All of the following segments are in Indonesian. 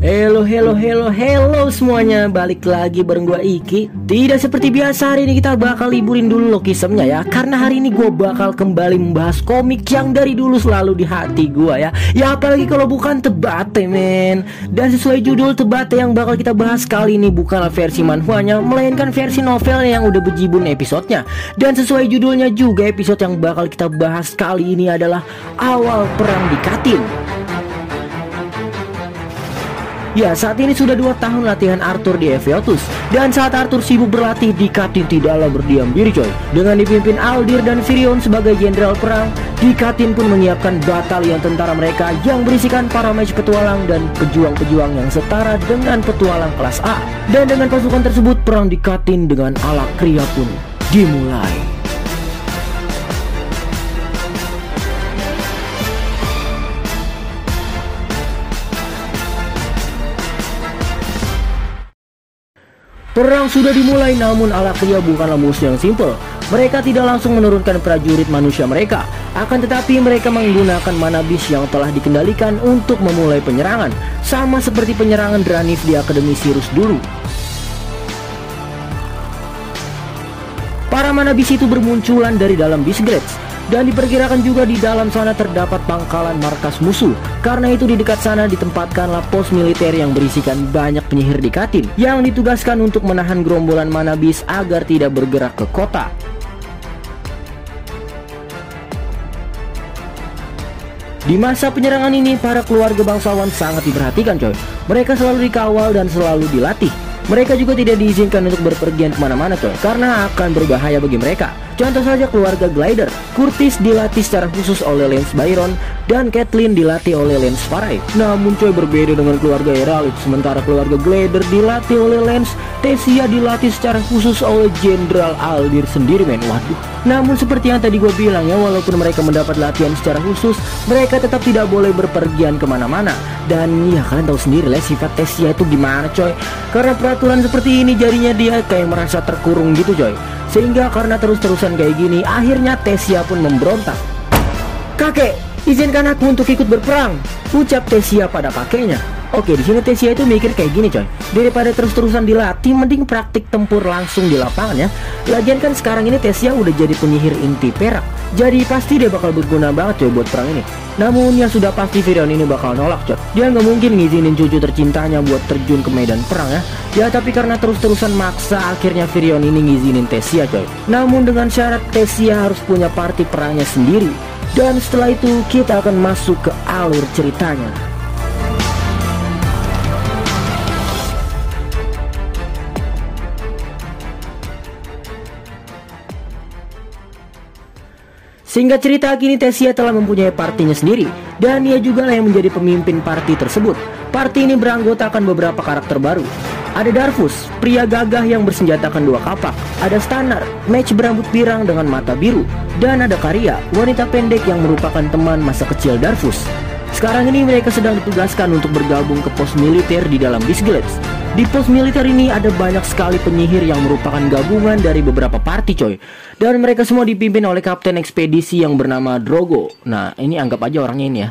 Hello semuanya, balik lagi bareng gua Iki. Tidak seperti biasa, hari ini kita bakal liburin dulu lokismenya ya. Karena hari ini gua bakal kembali membahas komik yang dari dulu selalu di hati gua ya. Ya apalagi kalau bukan Tebate men. Dan sesuai judul, Tebate yang bakal kita bahas kali ini bukanlah versi manhwanya, melainkan versi novel yang udah bejibun episodenya. Dan sesuai judulnya juga, episode yang bakal kita bahas kali ini adalah Awal Perang di Katyn. Ya, saat ini sudah 2 tahun latihan Arthur di Ephiotus. Dan saat Arthur sibuk berlatih di Katyn, tidaklah berdiam diri coy. Dengan dipimpin Aldir dan Virion sebagai jenderal perang, di Katyn pun menyiapkan batalion tentara mereka yang berisikan para mage petualang dan pejuang-pejuang yang setara dengan petualang kelas A. Dan dengan pasukan tersebut, perang di Katyn dengan ala Kriya pun dimulai. Perang sudah dimulai, namun Alakria bukanlah musuh yang simpel. Mereka tidak langsung menurunkan prajurit manusia mereka, akan tetapi mereka menggunakan mana beast yang telah dikendalikan untuk memulai penyerangan, sama seperti penyerangan Dranif di Akademi Sirus dulu. Para mana beast itu bermunculan dari dalam Beastgrades. Dan diperkirakan juga di dalam sana terdapat pangkalan markas musuh. Karena itu di dekat sana ditempatkanlah pos militer yang berisikan banyak penyihir di Katyn, yang ditugaskan untuk menahan gerombolan mana beast agar tidak bergerak ke kota. Di masa penyerangan ini, para keluarga bangsawan sangat diperhatikan coy. Mereka selalu dikawal dan selalu dilatih. Mereka juga tidak diizinkan untuk berpergian kemana-mana coy, karena akan berbahaya bagi mereka. Contoh saja keluarga Glider. Curtis dilatih secara khusus oleh Lance Byron, dan Caitlyn dilatih oleh Lance Farai. Namun coy, berbeda dengan keluarga Herald. Sementara keluarga Glider dilatih oleh Lance, Tessia dilatih secara khusus oleh Jenderal Aldir sendiri men. Waduh. Namun seperti yang tadi gue bilang ya, walaupun mereka mendapat latihan secara khusus, mereka tetap tidak boleh berpergian kemana-mana. Dan ya kalian tahu sendiri lah sifat Tessia itu gimana coy. Karena peraturan seperti ini jadinya dia kayak merasa terkurung gitu coy. Sehingga karena terus-terusan kayak gini, akhirnya Tessia pun memberontak. "Kakek, izinkan aku untuk ikut berperang," ucap Tessia pada kakeknya. Oke, di sini Tessia itu mikir kayak gini coy. Daripada terus-terusan dilatih, mending praktik tempur langsung di lapangan ya. Lagian kan sekarang ini Tessia udah jadi penyihir inti perak. Jadi pasti dia bakal berguna banget coy buat perang ini. Namun yang sudah pasti Virion ini bakal nolak coy. Dia nggak mungkin ngizinin cucu tercintanya buat terjun ke medan perang ya. Ya tapi karena terus-terusan maksa, akhirnya Virion ini ngizinin Tessia coy. Namun dengan syarat Tessia harus punya party perangnya sendiri. Dan setelah itu kita akan masuk ke alur ceritanya. Singkat cerita, kini Tessia telah mempunyai partinya sendiri, dan ia juga yang menjadi pemimpin parti tersebut. Parti ini beranggotakan beberapa karakter baru. Ada Darfus, pria gagah yang bersenjatakan 2 kapak. Ada Stanar, mage berambut pirang dengan mata biru. Dan ada Karya, wanita pendek yang merupakan teman masa kecil Darfus. Sekarang ini mereka sedang ditugaskan untuk bergabung ke pos militer di dalam Beastgrades. Di pos militer ini ada banyak sekali penyihir yang merupakan gabungan dari beberapa party coy. Dan mereka semua dipimpin oleh kapten ekspedisi yang bernama Drogo. Nah ini anggap aja orangnya ini ya.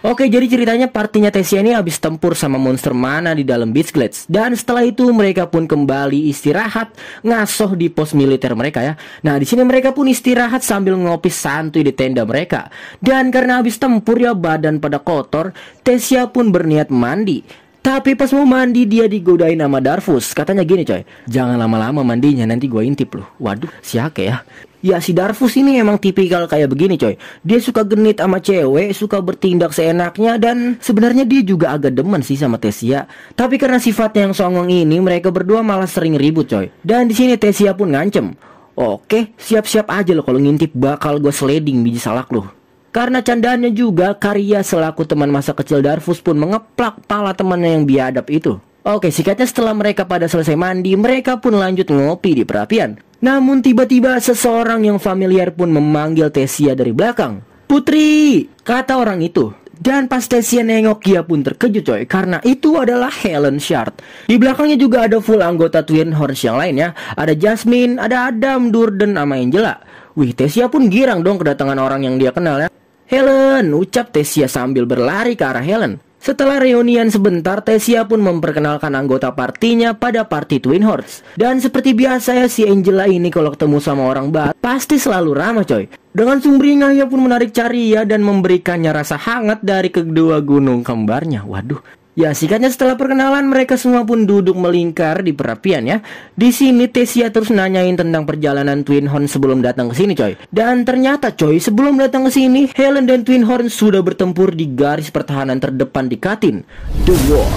Oke, jadi ceritanya partinya Tessia ini habis tempur sama monster mana di dalam Beastgrades. Dan setelah itu mereka pun kembali istirahat ngasoh di pos militer mereka ya. Nah di sini mereka pun istirahat sambil ngopi santuy di tenda mereka. Dan karena habis tempur ya badan pada kotor, Tessia pun berniat mandi. Tapi pas mau mandi dia digodain sama Darfus. Katanya gini coy, "Jangan lama-lama mandinya, nanti gue intip loh." Waduh, siake ya. Ya si Darfus ini emang tipikal kayak begini coy. Dia suka genit sama cewek, suka bertindak seenaknya, dan sebenarnya dia juga agak demen sih sama Tessia. Tapi karena sifatnya yang songong ini, mereka berdua malah sering ribut coy. Dan di sini Tessia pun ngancem, "Oke, siap-siap aja lo kalau ngintip, bakal gue sliding biji salak lo." Karena candaannya juga, Karya selaku teman masa kecil Darfus pun mengeplak pala temannya yang biadab itu. Oke, singkatnya setelah mereka pada selesai mandi, mereka pun lanjut ngopi di perapian. Namun tiba-tiba seseorang yang familiar pun memanggil Tessia dari belakang. "Putri!" kata orang itu. Dan pas Tessia nengok, dia pun terkejut coy, karena itu adalah Helen Shard. Di belakangnya juga ada full anggota Twin Horns yang lainnya. Ada Jasmine, ada Adam, Durden, sama Angela. Wih, Tessia pun girang dong kedatangan orang yang dia kenal ya. "Helen!" ucap Tessia sambil berlari ke arah Helen. Setelah reunian sebentar, Tessia pun memperkenalkan anggota partinya pada party Twin Horns. Dan seperti biasa ya, si Angela ini kalau ketemu sama orang baru pasti selalu ramah coy. Dengan sumringah ia pun menarik Caria dan memberikannya rasa hangat dari kedua gunung kembarnya. Waduh. Ya, singkatnya setelah perkenalan mereka semua pun duduk melingkar di perapian ya. Di sini Tessia terus nanyain tentang perjalanan Twin Horns sebelum datang ke sini coy. Dan ternyata coy, sebelum datang ke sini, Helen dan Twin Horns sudah bertempur di garis pertahanan terdepan di Katyn, The Wall.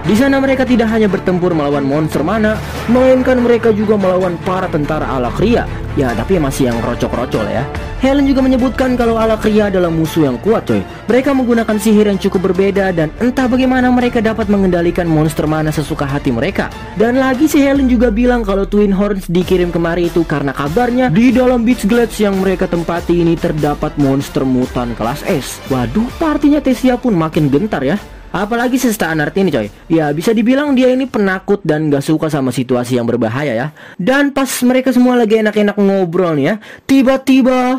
Di sana mereka tidak hanya bertempur melawan monster mana, melainkan mereka juga melawan para tentara Alakria. Ya, tapi masih yang rocok-rocol ya. Helen juga menyebutkan kalau Alakria adalah musuh yang kuat coy. Mereka menggunakan sihir yang cukup berbeda dan entah bagaimana mereka dapat mengendalikan monster mana sesuka hati mereka. Dan lagi si Helen juga bilang kalau Twin Horns dikirim kemari itu karena kabarnya di dalam Beach Glades yang mereka tempati ini terdapat monster mutan kelas S. Waduh, partinya Tessia pun makin gentar ya. Apalagi si Stannard ini coy. Ya bisa dibilang dia ini penakut dan gak suka sama situasi yang berbahaya ya. Dan pas mereka semua lagi enak-enak ngobrol nih ya, tiba-tiba,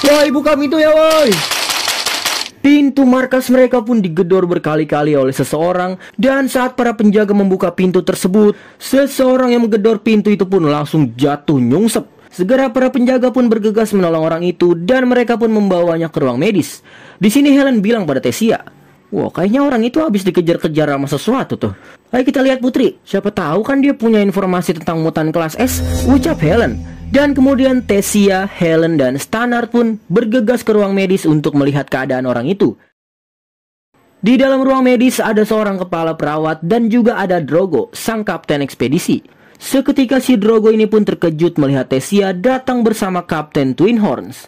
woi buka pintu ya woi. Pintu markas mereka pun digedor berkali-kali oleh seseorang. Dan saat para penjaga membuka pintu tersebut, seseorang yang menggedor pintu itu pun langsung jatuh nyungsep. Segera para penjaga pun bergegas menolong orang itu dan mereka pun membawanya ke ruang medis. Di sini Helen bilang pada Tessia, wah kayaknya orang itu habis dikejar-kejar sama sesuatu tuh. Ayo kita lihat Putri, siapa tahu kan dia punya informasi tentang mutan kelas S, ucap Helen. Dan kemudian Tessia, Helen dan Stannard pun bergegas ke ruang medis untuk melihat keadaan orang itu. Di dalam ruang medis ada seorang kepala perawat dan juga ada Drogo, sang kapten ekspedisi. Seketika si Drogo ini pun terkejut melihat Tessia datang bersama Kapten Twin Horns.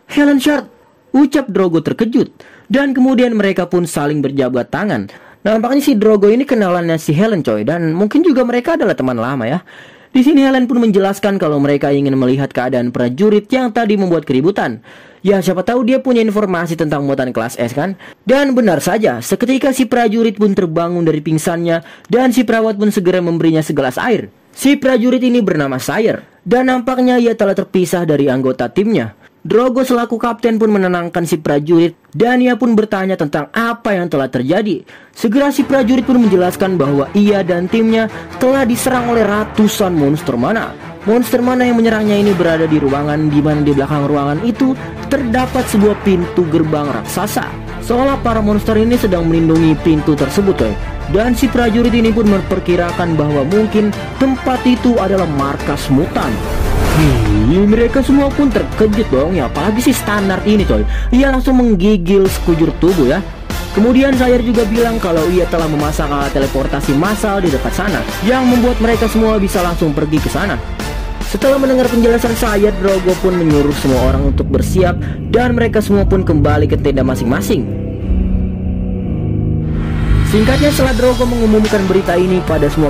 Helen Shard, ucap Drogo terkejut. Dan kemudian mereka pun saling berjabat tangan. Nampaknya si Drogo ini kenalannya si Helen coy. Dan mungkin juga mereka adalah teman lama ya. Di sini Helen pun menjelaskan kalau mereka ingin melihat keadaan prajurit yang tadi membuat keributan. Ya siapa tahu dia punya informasi tentang mutan kelas S kan. Dan benar saja, seketika si prajurit pun terbangun dari pingsannya dan si perawat pun segera memberinya segelas air. Si prajurit ini bernama Sire dan nampaknya ia telah terpisah dari anggota timnya. Drogo selaku kapten pun menenangkan si prajurit dan ia pun bertanya tentang apa yang telah terjadi. Segera si prajurit pun menjelaskan bahwa ia dan timnya telah diserang oleh ratusan monster mana. Monster mana yang menyerangnya ini berada di ruangan di mana di belakang ruangan itu terdapat sebuah pintu gerbang raksasa. Seolah para monster ini sedang melindungi pintu tersebut coy. Dan si prajurit ini pun memperkirakan bahwa mungkin tempat itu adalah markas mutan. Mereka semua pun terkejut dong ya, apalagi si Stannard ini coy. Ia langsung menggigil sekujur tubuh ya. Kemudian Sire juga bilang kalau ia telah memasang alat teleportasi massal di dekat sana yang membuat mereka semua bisa langsung pergi ke sana. Setelah mendengar penjelasan Sire, Drogo pun menyuruh semua orang untuk bersiap dan mereka semua pun kembali ke tenda masing-masing. Singkatnya setelah Drogo mengumumkan berita ini pada semua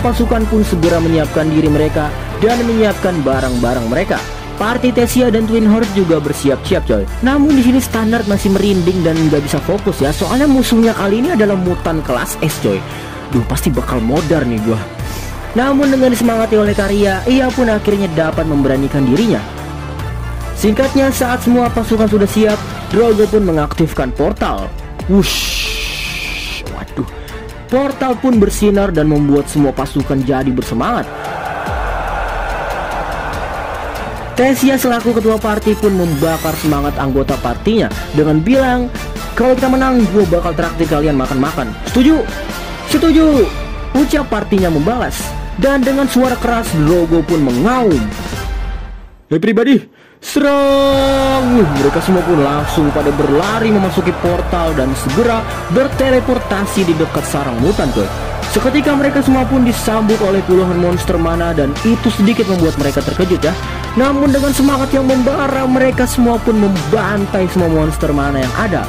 pasukan pun segera menyiapkan diri mereka dan menyiapkan barang-barang mereka. Party Tessia dan Twin Horns juga bersiap-siap coy. Namun di sini Stannard masih merinding dan nggak bisa fokus ya, soalnya musuhnya kali ini adalah mutan kelas S coy. Duh pasti bakal modar nih gua. Namun dengan disemangati oleh Caria, ia pun akhirnya dapat memberanikan dirinya. Singkatnya saat semua pasukan sudah siap, Drogo pun mengaktifkan portal. Wush. Waduh. Portal pun bersinar dan membuat semua pasukan jadi bersemangat. Tessia selaku ketua party pun membakar semangat anggota partinya dengan bilang, kalau kita menang gue bakal traktir kalian makan-makan. Setuju? Setuju, ucap partinya membalas. Dan dengan suara keras Drogo pun mengaum, hei pribadi, serang! Mereka semua pun langsung pada berlari memasuki portal dan segera berteleportasi di dekat sarang mutan coy. Seketika mereka semua pun disambut oleh puluhan monster mana dan itu sedikit membuat mereka terkejut ya. Namun dengan semangat yang membara mereka semua pun membantai semua monster mana yang ada.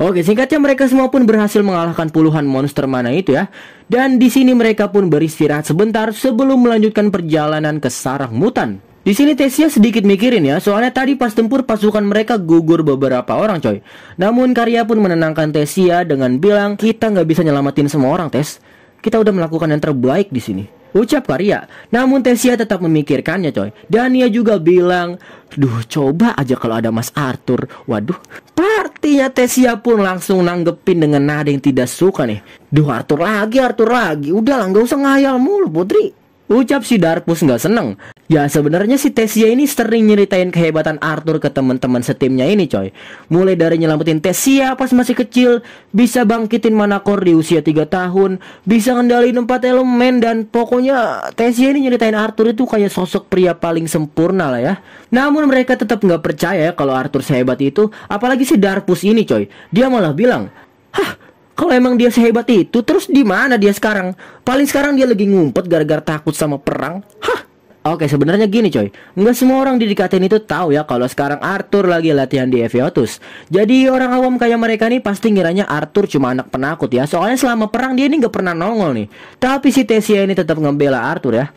Oke, singkatnya mereka semua pun berhasil mengalahkan puluhan monster mana itu ya. Dan di sini mereka pun beristirahat sebentar sebelum melanjutkan perjalanan ke sarang mutan. Di sini Tesia sedikit mikirin ya, soalnya tadi pas tempur pasukan mereka gugur beberapa orang coy. Namun Karya pun menenangkan Tesia dengan bilang, kita nggak bisa nyelamatin semua orang Tes. Kita udah melakukan yang terbaik di sini, ucap Karya. Namun Tesia tetap memikirkannya coy. Dan ia juga bilang, duh coba aja kalau ada Mas Arthur. Waduh, partinya Tesia pun langsung nanggepin dengan nada yang tidak suka nih. Duh Arthur lagi. Udahlah nggak usah ngayal mulu Putri, ucap si Darpus nggak seneng. Ya sebenarnya si Tesia ini sering nyeritain kehebatan Arthur ke teman-teman setimnya ini coy. Mulai dari nyelamatin Tesia pas masih kecil, bisa bangkitin Manakor di usia 3 tahun, bisa ngendalin 4 elemen, dan pokoknya Tesia ini nyeritain Arthur itu kayak sosok pria paling sempurna lah ya. Namun mereka tetap nggak percaya kalau Arthur sehebat itu, apalagi si Darpus ini coy. Dia malah bilang, hah, kalau emang dia sehebat itu, terus di mana dia sekarang? Paling sekarang dia lagi ngumpet gara-gara takut sama perang. Hah? Oke, sebenarnya gini coy, nggak semua orang di dikatin itu tahu ya kalau sekarang Arthur lagi latihan di Ephiotus. Jadi orang awam kayak mereka nih pasti ngiranya Arthur cuma anak penakut ya. Soalnya selama perang dia ini nggak pernah nongol nih. Tapi si Tesia ini tetap ngebela Arthur ya.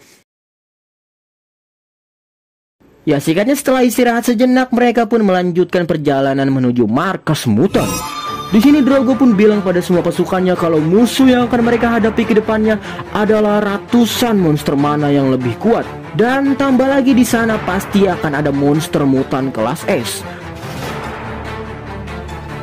Ya singkatnya setelah istirahat sejenak, mereka pun melanjutkan perjalanan menuju markas mutan. Di sini Drogo pun bilang pada semua pasukannya kalau musuh yang akan mereka hadapi ke depannya adalah ratusan monster mana yang lebih kuat. Dan tambah lagi di sana pasti akan ada monster mutan kelas S.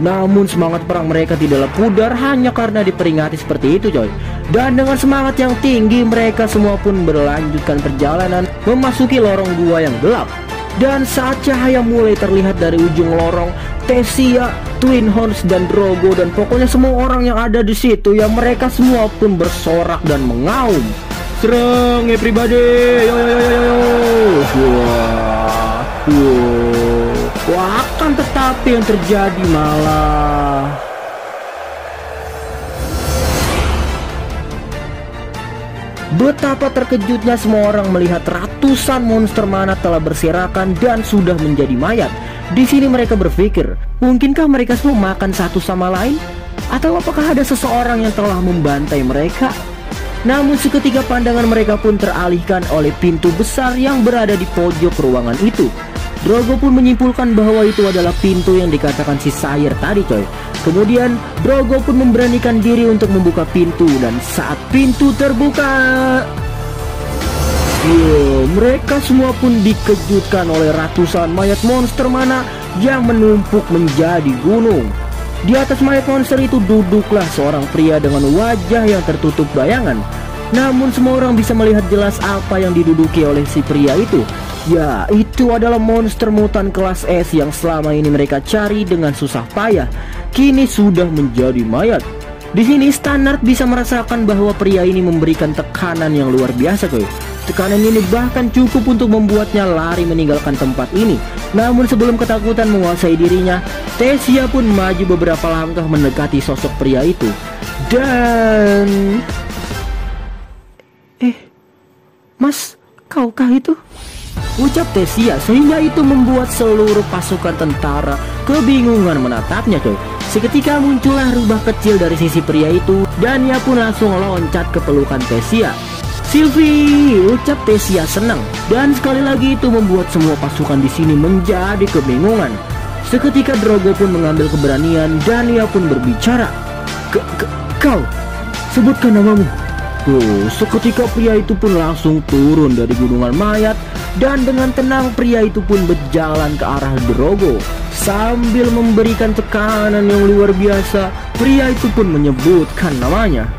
Namun semangat perang mereka tidaklah pudar hanya karena diperingati seperti itu coy. Dan dengan semangat yang tinggi mereka semua pun berlanjutkan perjalanan memasuki lorong gua yang gelap. Dan saat cahaya mulai terlihat dari ujung lorong, Tesia, Twin Horns, dan Drogo, dan pokoknya semua orang yang ada di situ ya, mereka semua pun bersorak dan mengaum. Serang everybody, yo. Wah, akan tetapi yang terjadi malah betapa terkejutnya semua orang melihat ratusan monster mana telah berserakan dan sudah menjadi mayat. Di sini mereka berpikir, mungkinkah mereka semua makan satu sama lain? Atau apakah ada seseorang yang telah membantai mereka? Namun seketika pandangan mereka pun teralihkan oleh pintu besar yang berada di pojok ruangan itu. Drogo pun menyimpulkan bahwa itu adalah pintu yang dikatakan si Sire tadi coy. Kemudian Drogo pun memberanikan diri untuk membuka pintu, dan saat pintu terbuka, mereka semua pun dikejutkan oleh ratusan mayat monster mana yang menumpuk menjadi gunung. Di atas mayat monster itu duduklah seorang pria dengan wajah yang tertutup bayangan. Namun semua orang bisa melihat jelas apa yang diduduki oleh si pria itu. Ya, itu adalah monster mutan kelas S yang selama ini mereka cari dengan susah payah. Kini sudah menjadi mayat. Di sini Standard bisa merasakan bahwa pria ini memberikan tekanan yang luar biasa coy. Tekanan ini bahkan cukup untuk membuatnya lari meninggalkan tempat ini. Namun sebelum ketakutan menguasai dirinya, Tesia pun maju beberapa langkah mendekati sosok pria itu. Dan Mas, kaukah itu? Ucap Tesia, sehingga itu membuat seluruh pasukan tentara kebingungan menatapnya coy. Seketika muncullah rubah kecil dari sisi pria itu, dan ia pun langsung loncat ke pelukan Tesia. Sylvie, ucap Tesia senang, dan sekali lagi itu membuat semua pasukan di sini menjadi kebingungan. Seketika Drogo pun mengambil keberanian dan ia pun berbicara. Kau, sebutkan namamu. Seketika pria itu pun langsung turun dari gunungan mayat, dan dengan tenang pria itu pun berjalan ke arah Drogo. Sambil memberikan tekanan yang luar biasa, pria itu pun menyebutkan namanya,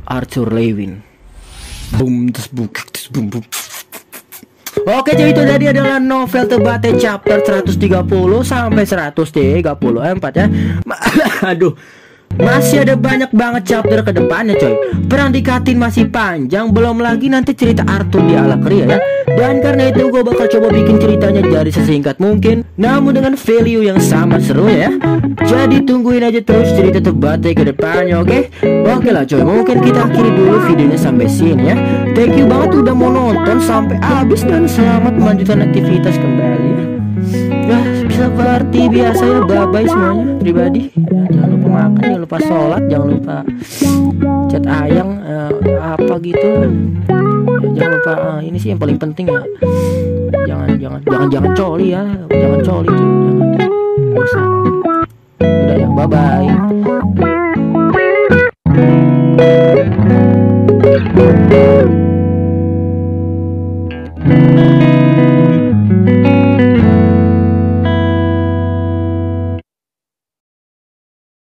Arthur Lewin. Boom. Oke, jadi itu tadi adalah novel Tebate chapter 130 sampai 134 ya. Aduh, masih ada banyak banget chapter ke depannya coy. Perang di Katyn masih panjang, belum lagi nanti cerita Arthur di Alakria ya. Dan karena itu gue bakal coba bikin ceritanya dari sesingkat mungkin, namun dengan value yang sama serunya ya. Jadi tungguin aja terus cerita Tebate ke depannya, oke? Oke lah coy, mungkin kita akhiri dulu videonya sampai sini ya. Thank you banget udah mau nonton sampai habis, dan selamat melanjutkan aktivitas kembali ya. Bisa seperti biasa ya, bye-bye semuanya pribadi. Jangan lupa makan, jangan lupa sholat, jangan lupa chat ayang apa gitu. Jangan lupa ini sih yang paling penting ya. Jangan coli ya, jangan coli itu, jangan dosa. Udah ya, bye-bye.